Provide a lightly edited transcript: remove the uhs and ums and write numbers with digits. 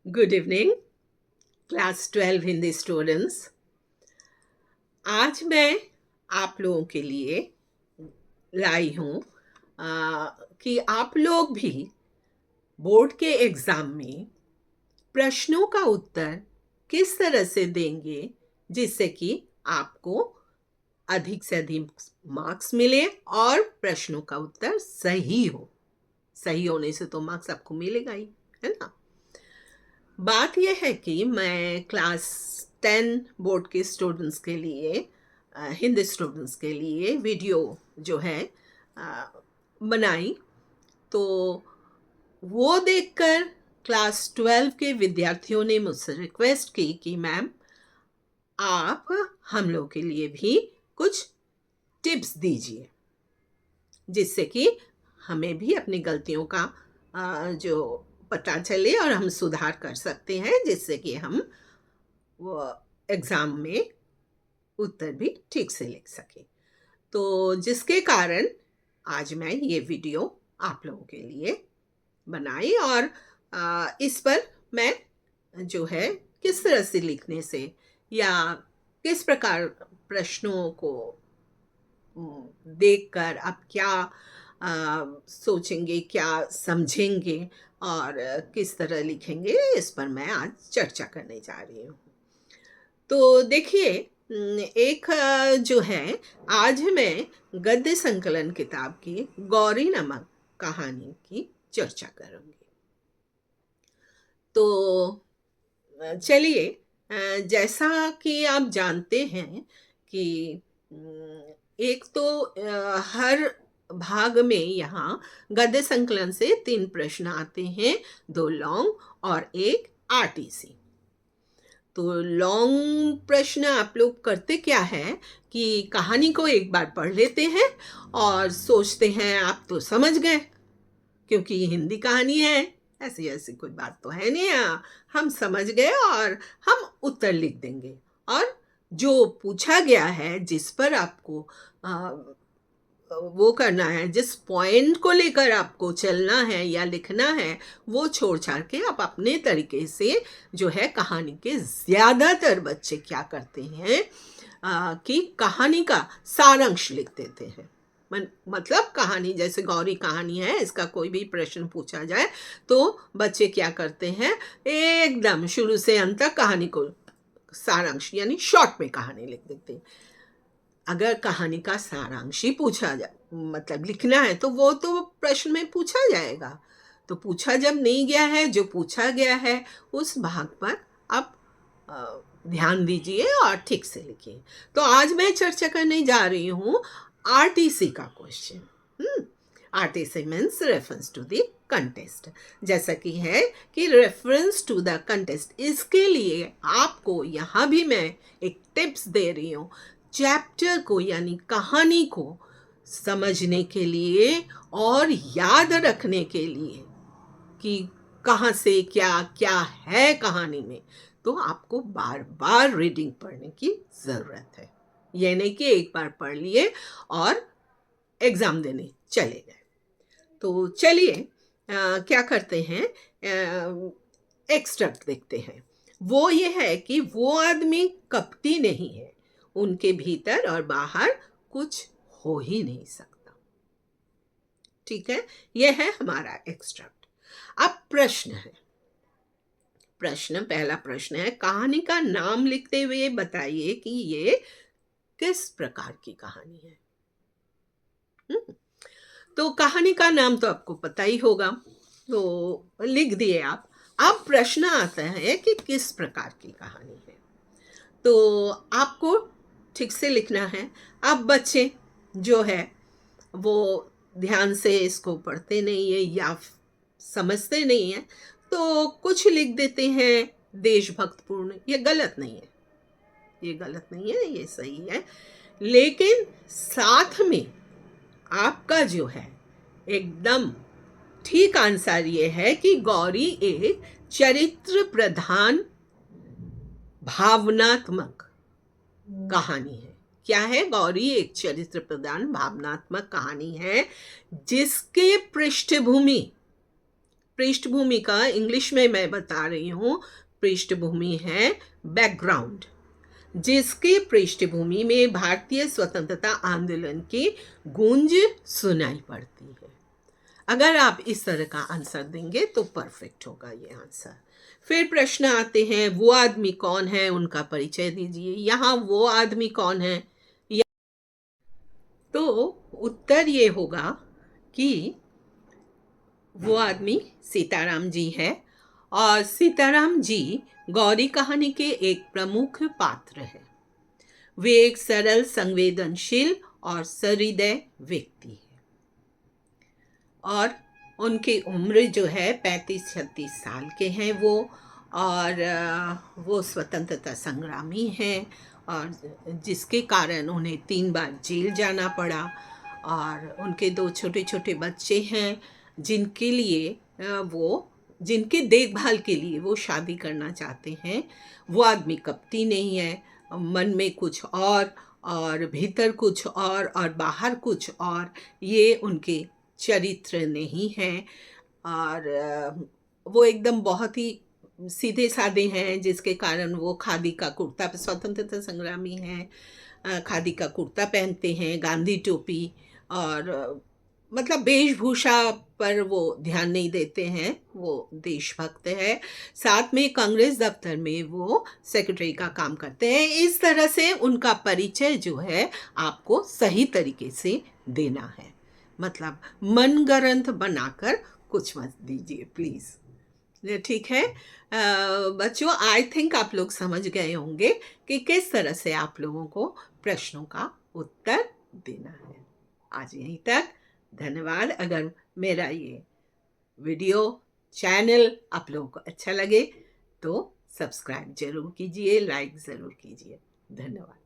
Good evening class 12 Hindi students. आज मैं आप लोगों के लिए लाई हूँ कि आप लोग भी बोर्ड के एग्ज़ाम में प्रश्नों का उत्तर किस तरह से देंगे जिससे कि आपको अधिक से अधिक मार्क्स मिले और प्रश्नों का उत्तर सही हो। सही होने से तो मार्क्स आपको मिलेगा ही, है ना। बात यह है कि मैं क्लास 10 बोर्ड के स्टूडेंट्स के लिए हिंदी स्टूडेंट्स के लिए वीडियो जो है अ, बनाई। तो वो देखकर क्लास 12 के विद्यार्थियों ने मुझसे रिक्वेस्ट की कि मैम आप हम लोग के लिए भी कुछ टिप्स दीजिए जिससे कि हमें भी अपनी गलतियों का जो पता चले और हम सुधार कर सकते हैं जिससे कि हम वो एग्ज़ाम में उत्तर भी ठीक से लिख सकें। तो जिसके कारण आज मैं ये वीडियो आप लोगों के लिए बनाई और इस पर मैं जो है किस तरह से लिखने से या किस प्रकार प्रश्नों को देखकर आप क्या सोचेंगे, क्या समझेंगे और किस तरह लिखेंगे, इस पर मैं आज चर्चा करने जा रही हूँ। तो देखिए, एक जो है आज मैं गद्य संकलन किताब की गौरी नमक कहानी की चर्चा करूँगी। तो चलिए, जैसा कि आप जानते हैं कि एक तो हर भाग में यहाँ गद्य संकलन से 3 प्रश्न आते हैं, 2 लॉन्ग और 1 आरटीसी। तो लॉन्ग प्रश्न आप लोग करते क्या है कि कहानी को एक बार पढ़ लेते हैं और सोचते हैं आप तो समझ गए क्योंकि ये हिंदी कहानी है, ऐसी ऐसी कोई बात तो है नहीं, हम समझ गए और हम उत्तर लिख देंगे। और जो पूछा गया है, जिस पर आपको वो करना है, जिस पॉइंट को लेकर आपको चलना है या लिखना है, वो छोड़ छाड़ के आप अपने तरीके से जो है कहानी के ज़्यादातर बच्चे क्या करते हैं कि कहानी का सारांश लिख देते हैं। मतलब कहानी जैसे गौरी कहानी है, इसका कोई भी प्रश्न पूछा जाए तो बच्चे क्या करते हैं, एकदम शुरू से अंत तक कहानी को सारांश यानी शॉर्ट में कहानी लिख देते हैं। अगर कहानी का सारांश ही पूछा जाए, मतलब लिखना है, तो वो तो प्रश्न में पूछा जाएगा। तो पूछा जब नहीं गया है, जो पूछा गया है उस भाग पर आप ध्यान दीजिए और ठीक से लिखिए। तो आज मैं चर्चा करने जा रही हूँ आरटीसी का question. RTC means reference to the context. जैसा कि है कि रेफरेंस टू द कंटेस्ट, इसके लिए आपको यहाँ भी मैं एक टिप्स दे रही हूँ। चैप्टर को यानी कहानी को समझने के लिए और याद रखने के लिए कि कहाँ से क्या क्या है कहानी में, तो आपको बार बार रीडिंग पढ़ने की ज़रूरत है। ये नहीं कि एक बार पढ़ लिए और एग्ज़ाम देने चले गए। तो चलिए क्या करते हैं, एक्सट्रैक्ट देखते हैं। वो ये है कि वो आदमी कपटी नहीं है, उनके भीतर और बाहर कुछ हो ही नहीं सकता। ठीक है, यह है हमारा एक्सट्रैक्ट। अब प्रश्न है, पहला प्रश्न है, कहानी का नाम लिखते हुए बताइए कि ये किस प्रकार की कहानी है। तो कहानी का नाम तो आपको पता ही होगा, तो लिख दिए आप। अब प्रश्न आता है कि किस प्रकार की कहानी है, तो आपको ठीक से लिखना है। अब बच्चे जो है वो ध्यान से इसको पढ़ते नहीं है या समझते नहीं है, तो कुछ लिख देते हैं देशभक्तपूर्ण। ये गलत नहीं है, ये गलत नहीं है, ये सही है। लेकिन साथ में आपका जो है एकदम ठीक आंसर ये है कि गौरी एक चरित्र प्रधान भावनात्मक कहानी है। क्या है? गौरी एक चरित्र प्रधान भावनात्मक कहानी है जिसके पृष्ठभूमि पृष्ठभूमि का इंग्लिश में मैं बता रही हूँ, पृष्ठभूमि है बैकग्राउंड, जिसके पृष्ठभूमि में भारतीय स्वतंत्रता आंदोलन की गूंज सुनाई पड़ती है। अगर आप इस तरह का आंसर देंगे तो परफेक्ट होगा ये आंसर। फिर प्रश्न आते हैं, वो आदमी कौन है, उनका परिचय दीजिए। यहाँ वो आदमी कौन है, तो उत्तर ये होगा कि वो आदमी सीताराम जी है, और सीताराम जी गौरी कहानी के एक प्रमुख पात्र हैं। वे एक सरल, संवेदनशील और सहृदय व्यक्ति हैं, और उनकी उम्र जो है 35-36 साल के हैं वो, और वो स्वतंत्रता संग्रामी हैं, और जिसके कारण उन्हें 3 बार जेल जाना पड़ा, और उनके 2 छोटे छोटे बच्चे हैं जिनके लिए जिनकी देखभाल के लिए वो शादी करना चाहते हैं। वो आदमी कपटी नहीं है, मन में कुछ और भीतर कुछ और बाहर कुछ और, ये उनके चरित्र नहीं है। और वो एकदम बहुत ही सीधे साधे हैं, जिसके कारण वो खादी का कुर्ता, स्वतंत्रता संग्रामी हैं, खादी का कुर्ता पहनते हैं, गांधी टोपी, और मतलब वेशभूषा पर वो ध्यान नहीं देते हैं, वो देशभक्त है। साथ में कांग्रेस दफ्तर में वो सेक्रेटरी का काम करते हैं। इस तरह से उनका परिचय जो है आपको सही तरीके से देना है, मतलब मनगढ़ंत बनाकर कुछ मत दीजिए प्लीज़। ठीक है बच्चों, आई थिंक आप लोग समझ गए होंगे कि किस तरह से आप लोगों को प्रश्नों का उत्तर देना है। आज यहीं तक, धन्यवाद। अगर मेरा ये वीडियो चैनल आप लोगों को अच्छा लगे तो सब्सक्राइब जरूर कीजिए, लाइक ज़रूर कीजिए। धन्यवाद।